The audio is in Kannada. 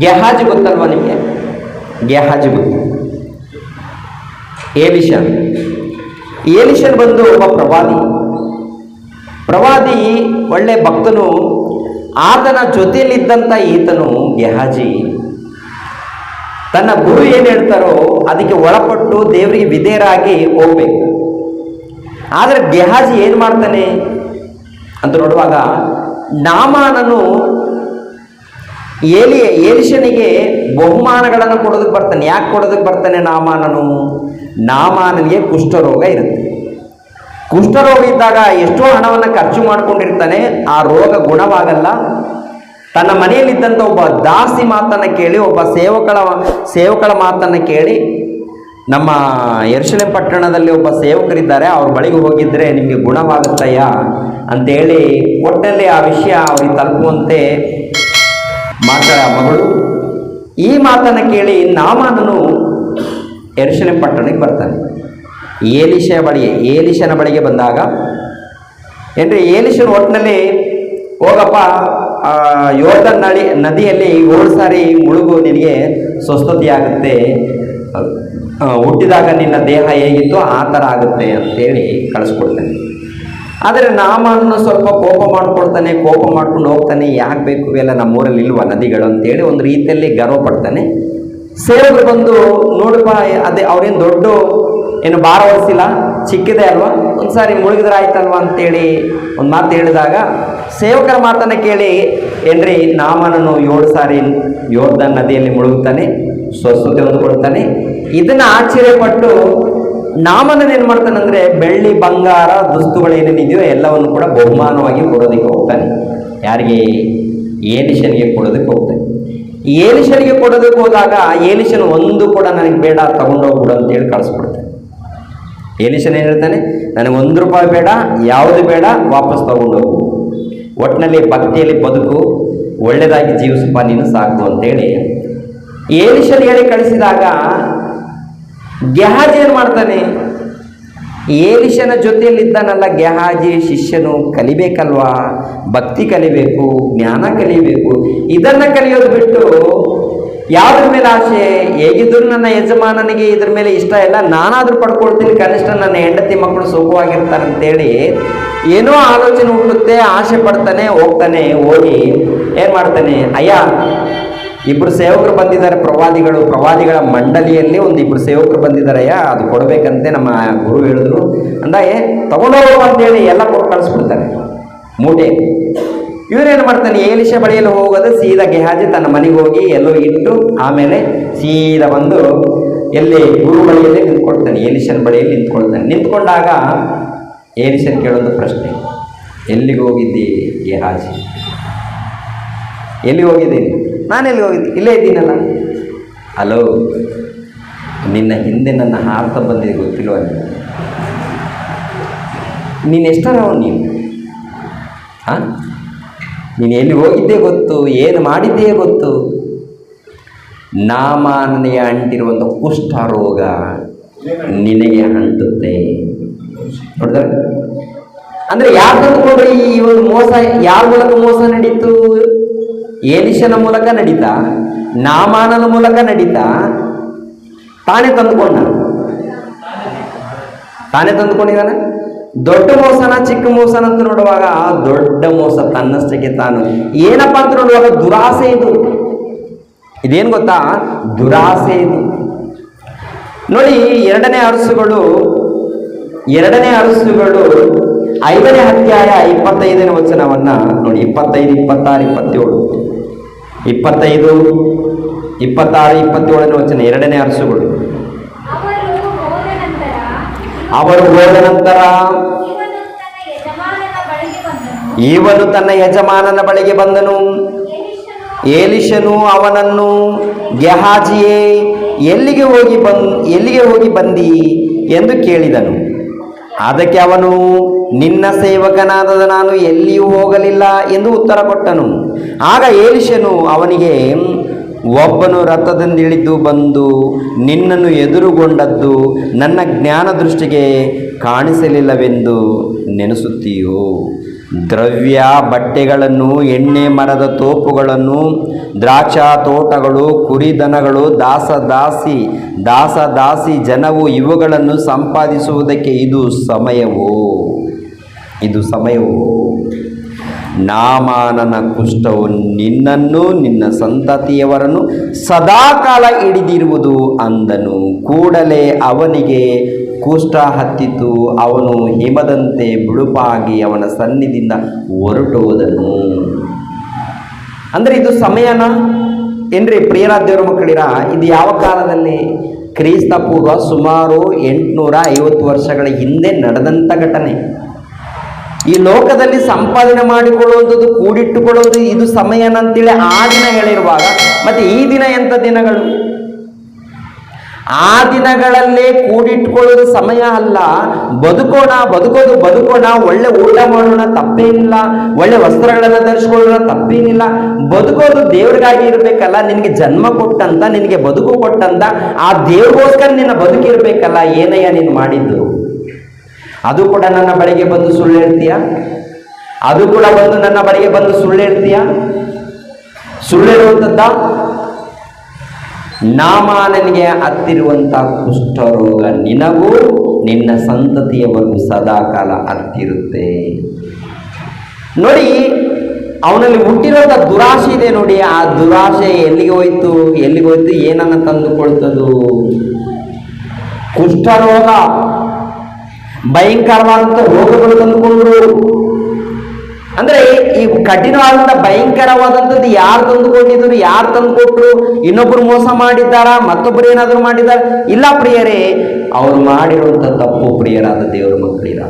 ಗೆಹಾಜಿ ಗೊತ್ತಲ್ವಾ ನಿಮಗೆ? ಗೆಹಾಜಿ ಗೊತ್ತು. ಏಲಿಷನ್ ಬಂದು ಒಬ್ಬ ಪ್ರವಾದಿ, ಒಳ್ಳೆ ಭಕ್ತನು. ಆತನ ಜೊತೆಯಲ್ಲಿದ್ದಂಥ ಈತನು ಗೆಹಾಜಿ ತನ್ನ ಗುರು ಏನು ಹೇಳ್ತಾರೋ ಅದಕ್ಕೆ ಒಳಪಟ್ಟು ದೇವರಿಗೆ ವಿಧೇಯರಾಗಿ ಹೋಗ್ಬೇಕು. ಆದರೆ ಗೆಹಾಜಿ ಏನು ಮಾಡ್ತಾನೆ ಅಂತ ನೋಡುವಾಗ, ನಾಮಾನನು ಏಲಿಷನಿಗೆ ಬಹುಮಾನಗಳನ್ನು ಕೊಡೋದಕ್ಕೆ ಬರ್ತಾನೆ. ಯಾಕೆ ಕೊಡೋದಕ್ಕೆ ಬರ್ತಾನೆ ನಾಮಾನನಿಗೆ ಕುಷ್ಠರೋಗ ಇರುತ್ತೆ. ಕುಷ್ಠರೋಗ ಇದ್ದಾಗ ಎಷ್ಟೋ ಹಣವನ್ನು ಖರ್ಚು ಮಾಡಿಕೊಂಡಿರ್ತಾನೆ, ಆ ರೋಗ ಗುಣವಾಗಲ್ಲ. ತನ್ನ ಮನೆಯಲ್ಲಿದ್ದಂಥ ಒಬ್ಬ ದಾಸಿ ಮಾತನ್ನು ಕೇಳಿ, ಒಬ್ಬ ಸೇವಕಳ ಮಾತನ್ನು ಕೇಳಿ, ನಮ್ಮ ಯೆರೂಸಲೇಮ್ ಪಟ್ಟಣದಲ್ಲಿ ಒಬ್ಬ ಸೇವಕರಿದ್ದಾರೆ, ಅವ್ರ ಬಳಿಗೆ ಹೋಗಿದ್ರೆ ನಿಮಗೆ ಗುಣವಾಗುತ್ತಯ್ಯ ಅಂತೇಳಿ ಒಟ್ಟಿನಲ್ಲಿ ಆ ವಿಷಯ ಅವ್ರಿಗೆ ತಲುಪುವಂತೆ ಮಗಳು ಈ ಮಾತನ್ನು ಕೇಳಿ ನಾಮಾನನು ಯೆರೂಸಲೇಮ್ ಪಟ್ಟಣಕ್ಕೆ ಬರ್ತಾನೆ. ಏಲಿಷನ ಬಳಿಗೆ ಬಂದಾಗ ಏನ್ರಿ, ಏಲಿಷನ ಒಟ್ಟಿನಲ್ಲಿ ಹೋಗಪ್ಪ, ಯೋರ್ದನ್ ನದಿಯಲ್ಲಿ 7 ಸಾರಿ ಮುಳುಗು, ನಿನಗೆ ಸ್ವಸ್ಥತೆಯಾಗುತ್ತೆ, ಹುಟ್ಟಿದಾಗ ನಿನ್ನ ದೇಹ ಹೇಗಿತ್ತು ಆ ಥರ ಆಗುತ್ತೆ ಅಂತೇಳಿ ಕಳಿಸ್ಕೊಡ್ತಾನೆ. ಆದರೆ ನಾಮನ್ನು ಸ್ವಲ್ಪ ಕೋಪ ಮಾಡ್ಕೊಂಡು ಹೋಗ್ತಾನೆ. ಯಾಕೆ ಬೇಕು ಇವೆಲ್ಲ, ನಮ್ಮೂರಲ್ಲಿ ಇಲ್ವಾ ನದಿಗಳು ಅಂತೇಳಿ ಒಂದು ರೀತಿಯಲ್ಲಿ ಗರ್ವ ಪಡ್ತಾನೆ. ಸೇವಕರು ಬಂದು, ನೋಡಪ್ಪ, ಅದೇ ಅವ್ರೇನು ದೊಡ್ಡ ಏನು ಭಾರ ಹೊರಿಸಿಲ್ಲ, ಚಿಕ್ಕಿದೆ ಅಲ್ವಾ, ಒಂದು ಸಾರಿ ಮುಳುಗಿದ್ರೆ ಆಯ್ತಲ್ವಾ ಅಂತೇಳಿ ಒಂದು ಮಾತು ಹೇಳಿದಾಗ, ಸೇವಕರ ಮಾತನ್ನು ಕೇಳಿ ಏನ್ರಿ ನಾಮನನ್ನು 7 ಸಾರಿ ಯೋರ್ದನ್ ನದಿಯಲ್ಲಿ ಮುಳುಗುತ್ತಾನೆ, ಸ್ವಸ್ಥತೆ ಹೊಂದ್ಕೊಳ್ತಾನೆ. ಇದನ್ನು ಆಶ್ಚರ್ಯಪಟ್ಟು ನಾಮನನ್ನು ಮಾಡ್ತಾನಂದ್ರೆ ಬೆಳ್ಳಿ ಬಂಗಾರ ದುಸ್ತುಗಳೇನೇನಿದೆಯೋ ಎಲ್ಲವನ್ನು ಕೂಡ ಬಹುಮಾನವಾಗಿ ಕೊಡೋದಕ್ಕೆ ಹೋಗ್ತಾನೆ. ಯಾರಿಗೆ? ಏಲಿಷನಿಗೆ ಕೊಡೋದಕ್ಕೆ ಹೋಗ್ತಾನೆ. ಏಲಿಷನಿಗೆ ಕೊಡೋದಕ್ಕೆ ಹೋದಾಗ ಏಲಿಷನ್ ಒಂದು ಕೂಡ ನನಗೆ ಬೇಡ, ತಗೊಂಡೋಗ್ಬಿಡು ಅಂತೇಳಿ ಕಳಿಸ್ಬಿಡ್ತಾನೆ. ಏಲಿಷನ್ ಏನು ಹೇಳ್ತಾನೆ, ನನಗೆ 1 ರೂಪಾಯಿ ಬೇಡ, ಯಾವುದು ಬೇಡ, ವಾಪಸ್ ತಗೊಂಡೋಗು, ಒಟ್ಟಿನಲ್ಲಿ ಭಕ್ತಿಯಲ್ಲಿ ಬದುಕು, ಒಳ್ಳೆಯದಾಗಿ ಜೀವಿಸಪ್ಪ, ನೀನು ಸಾಕು ಅಂತೇಳಿ ಏಲಿಷನ್ ಹೇಳಿ ಕಳಿಸಿದಾಗ ಗೆಹಾಜಿ ಏನು ಮಾಡ್ತಾನೆ? ಏಲಿಷನ ಜೊತೆಯಲ್ಲಿದ್ದಾನಲ್ಲ ಗೆಹಾಜಿ ಶಿಷ್ಯನು, ಕಲಿಬೇಕಲ್ವಾ, ಭಕ್ತಿ ಕಲಿಬೇಕು, ಜ್ಞಾನ ಕಲಿಬೇಕು. ಇದನ್ನು ಕಲಿಯೋದು ಬಿಟ್ಟು ಯಾವುದ್ರ ಮೇಲೆ ಆಸೆ? ಹೇಗಿದ್ರು ನನ್ನ ಯಜಮಾನನಿಗೆ ಇದ್ರ ಮೇಲೆ ಇಷ್ಟ ಇಲ್ಲ, ನಾನಾದರೂ ಪಡ್ಕೊಳ್ತೀನಿ, ಕನಿಷ್ಠ ನನ್ನ ಹೆಂಡತಿ ಮಕ್ಕಳು ಸುಖವಾಗಿರ್ತಾರೆ ಅಂತೇಳಿ ಏನೋ ಆಲೋಚನೆ ಹುಟ್ಟುತ್ತೆ, ಆಸೆ ಪಡ್ತಾನೆ, ಹೋಗ್ತಾನೆ. ಹೋಗಿ ಏನು ಮಾಡ್ತಾನೆ, ಅಯ್ಯ, 2 ಸೇವಕರು ಬಂದಿದ್ದಾರೆ, ಪ್ರವಾದಿಗಳ ಮಂಡಳಿಯಲ್ಲಿ 1 ಸೇವಕರು ಬಂದಿದ್ದಾರಯ್ಯ, ಅದು ಕೊಡಬೇಕಂತೆ ನಮ್ಮ ಗುರು ಹೇಳಿದ್ರು ಅಂದಾಗೆ ತಗೊಂಡೋಗು ಅಂತೇಳಿ ಎಲ್ಲ ಕೊಟ್ಟು ಕಳಿಸ್ಬಿಡ್ತಾರೆ ಮೂಟೆ. ಇವರೇನು ಮಾಡ್ತಾನೆ, ಏಲಿಷ ಬಳಿಯಲ್ಲಿ ಹೋಗೋದು, ಸೀದಾ ಗೆಹಾಜಿ ತನ್ನ ಮನೆಗೆ ಹೋಗಿ ಎಲ್ಲೋ ಇಟ್ಟು ಆಮೇಲೆ ಸೀದಾ ಬಂದು ಎಲ್ಲಿ ಗುರು ಬಳಿಯಲ್ಲೇ ನಿಂತ್ಕೊಳ್ತಾನೆ, ಏಲಿಷನ ಬಳಿಯಲ್ಲಿ ನಿಂತ್ಕೊಂಡಾಗ ಏಲಿಷನ್ ಕೇಳೋದು ಪ್ರಶ್ನೆ, ಎಲ್ಲಿಗೆ ಹೋಗಿದ್ದಿ ಗೆಹಾಜಿ? ಎಲ್ಲಿಗೆ ಹೋಗಿದ್ದೀನಿ? ನಾನೆಲ್ಲಿ ಹೋಗಿದ್ದೆ? ಇಲ್ಲೇ ಇದ್ದೀನಲ್ಲ. ಹಲೋ, ನಿನ್ನ ಹಿಂದೆ ನನ್ನ ಹಾರ್ತ ಬಂದಿದೆ ಗೊತ್ತಿಲ್ವ? ನೀನು ಎಷ್ಟರವ ನೀನು? ನೀನು ಎಲ್ಲಿ ಹೋಗಿದ್ದೇ ಗೊತ್ತು, ಏನು ಮಾಡಿದ್ದೇ ಗೊತ್ತು. ನಾಮಾನನಿಗೆ ಅಂಟಿರುವಂಥ ಕುಷ್ಠ ರೋಗ ನಿನಗೆ ಅಂಟುತ್ತೆ. ನೋಡಿದ್ರೆ ಅಂದರೆ ಯಾರು ತಂದುಕೊಂಡ್ರೆ ಈ ಒಂದು ಮೋಸ ಯಾರ ಮೂಲಕ ಮೋಸ ನಡೀತು? ಏಲಿಷನ ಮೂಲಕ ನಡೀತಾ, ನಾಮಾನನ ಮೂಲಕ ನಡೀತಾ, ತಾನೇ ತಂದುಕೊಂಡಿದ್ದಾನೆ. ದೊಡ್ಡ ಮೋಸನ ಚಿಕ್ಕ ಮೋಸನ ಅಂತ ನೋಡುವಾಗ ದೊಡ್ಡ ಮೋಸ ತನ್ನಷ್ಟಕ್ಕೆ ತಾನು. ಏನಪ್ಪ ಅಂತ ನೋಡುವಾಗ ದುರಾಸೆ. ಇದೇನು ಗೊತ್ತಾ? ದುರಾಸೆ ಇದು. ನೋಡಿ, 2ನೇ ಅರಸುಗಳು 5ನೇ ಅಧ್ಯಾಯ 25ನೇ ವಚನವನ್ನ ನೋಡಿ. 25, 26, 27, 25, 26, 27ನೇ ವಚನ. 2ನೇ ಅರಸುಗಳು. ಅವರು ಹೋದ ನಂತರ ಇವನು ತನ್ನ ಯಜಮಾನನ ಬಳಿಗೆ ಬಂದನು. ಏಲಿಷನು ಅವನನ್ನು, ಗೆಹಾಜಿಯೇ, ಎಲ್ಲಿಗೆ ಹೋಗಿ ಬಂದಿ ಎಂದು ಕೇಳಿದನು. ಅದಕ್ಕೆ ಅವನು, ನಿನ್ನ ಸೇವಕನಾದ ನಾನು ಎಲ್ಲಿಯೂ ಹೋಗಲಿಲ್ಲ ಎಂದು ಉತ್ತರ ಕೊಟ್ಟನು. ಆಗ ಏಲಿಷನು ಅವನಿಗೆ, ಒಬ್ಬನು ರಥದಿಂದ ಇಳಿದು ಬಂದು ನಿನ್ನನ್ನು ಎದುರುಗೊಂಡದ್ದು ನನ್ನ ಜ್ಞಾನ ದೃಷ್ಟಿಗೆ ಕಾಣಿಸಲಿಲ್ಲವೆಂದು ನೆನೆಸುತ್ತೀಯೋ? ದ್ರವ್ಯ ಬಟ್ಟೆಗಳನ್ನು, ಎಣ್ಣೆ ಮರದ ತೋಪುಗಳನ್ನು, ದ್ರಾಕ್ಷಾ ತೋಟಗಳು, ಕುರಿದನಗಳು, ದಾಸಿ ಜನವು ಇವುಗಳನ್ನು ಸಂಪಾದಿಸುವುದಕ್ಕೆ ಇದು ಸಮಯವು. ನಾಮಾನನ ಕುಷ್ಠವು ನಿನ್ನನ್ನು ನಿನ್ನ ಸಂತತಿಯವರನ್ನು ಸದಾಕಾಲ ಹಿಡಿದಿರುವುದು ಅಂದನು. ಕೂಡಲೇ ಅವನಿಗೆ ಕುಷ್ಠ ಹತ್ತಿತು. ಅವನು ಹಿಮದಂತೆ ಬಿಳುಪಾಗಿ ಅವನ ಸನ್ನಿಧಿಯಿಂದ ಹೊರಟು ಹೋದನು. ಅಂದರೆ ಇದು ಸಮಯನ ಏನ್ರಿ ಪ್ರಿಯರಾದ ದೇವರ ಮಕ್ಕಳಿರ? ಇದು ಯಾವ ಕಾಲದಲ್ಲಿ? ಕ್ರಿಸ್ತ ಪೂರ್ವ ಸುಮಾರು 850 ವರ್ಷಗಳ ಹಿಂದೆ ನಡೆದಂಥ ಘಟನೆ. ಈ ಲೋಕದಲ್ಲಿ ಸಂಪಾದನೆ ಮಾಡಿಕೊಳ್ಳುವಂಥದ್ದು, ಕೂಡಿಟ್ಟುಕೊಳ್ಳುವುದು ಇದು ಸಮಯನ ಅಂತೇಳಿ ಆ ದಿನ ಹೇಳಿರುವಾಗ, ಮತ್ತೆ ಈ ದಿನ ಎಂಥ ದಿನಗಳು? ಆ ದಿನಗಳಲ್ಲೇ ಕೂಡಿಟ್ಕೊಳ್ಳೋದು ಸಮಯ ಅಲ್ಲ. ಬದುಕೋಣ, ಒಳ್ಳೆ ಊಟ ಮಾಡೋಣ ತಪ್ಪೇನಿಲ್ಲ, ಒಳ್ಳೆ ವಸ್ತ್ರಗಳನ್ನು ಧರಿಸ್ಕೊಳ್ಳೋಣ ತಪ್ಪೇನಿಲ್ಲ. ಬದುಕೋದು ದೇವ್ರಿಗಾಗಿ ಇರಬೇಕಲ್ಲ. ನಿನಗೆ ಜನ್ಮ ಕೊಟ್ಟಂತ, ನಿನಗೆ ಬದುಕು ಕೊಟ್ಟಂತ ಆ ದೇವ್ರಿಗೋಸ್ಕರ ನಿನ್ನ ಬದುಕಿರ್ಬೇಕಲ್ಲ. ಏನಯ್ಯ ನೀನು ಮಾಡಿದ್ದು? ಅದು ಕೂಡ ನನ್ನ ಬಳಿಗೆ ಬಂದು ಸುಳ್ಳು ಹೇಳ್ತೀಯ? ಸುಳ್ಳು ಹೇಳುವಂಥದ್ದ? ನಾಮಾನನಿಗೆ ಹತ್ತಿರುವಂಥ ಕುಷ್ಠರೋಗ ನಿನಗೂ ನಿನ್ನ ಸಂತತಿಯವರೆಗೂ ಸದಾಕಾಲ ಹತ್ತಿರುತ್ತೆ. ನೋಡಿ, ಅವನಲ್ಲಿ ಹುಟ್ಟಿರೋಂಥ ದುರಾಶೆ ಇದೆ ನೋಡಿ. ಆ ದುರಾಶೆ ಎಲ್ಲಿಗೆ ಹೋಯ್ತು? ಏನನ್ನ ತಂದುಕೊಳ್ತದು? ಕುಷ್ಠರೋಗ, ಭಯಂಕರವಾದಂಥ ರೋಗಗಳು ತಂದುಕೊಂಡ್ರು. ಅಂದ್ರೆ ಈ ಕಠಿಣವಾದಂಥ ಭಯಂಕರವಾದಂಥದ್ದು ಯಾರು ತಂದುಕೊಂಡಿದ್ರು? ಯಾರು ತಂದುಕೊಟ್ರು? ಇನ್ನೊಬ್ರು ಮೋಸ ಮಾಡಿದ್ದಾರಾ? ಮತ್ತೊಬ್ಬರು ಏನಾದರೂ ಮಾಡಿದಾರ? ಇಲ್ಲ ಪ್ರಿಯರೇ, ಅವ್ರು ಮಾಡಿರುವಂಥ ತಪ್ಪು ಪ್ರಿಯರಾದ ದೇವರ ಮಕ್ಕಳಿರ.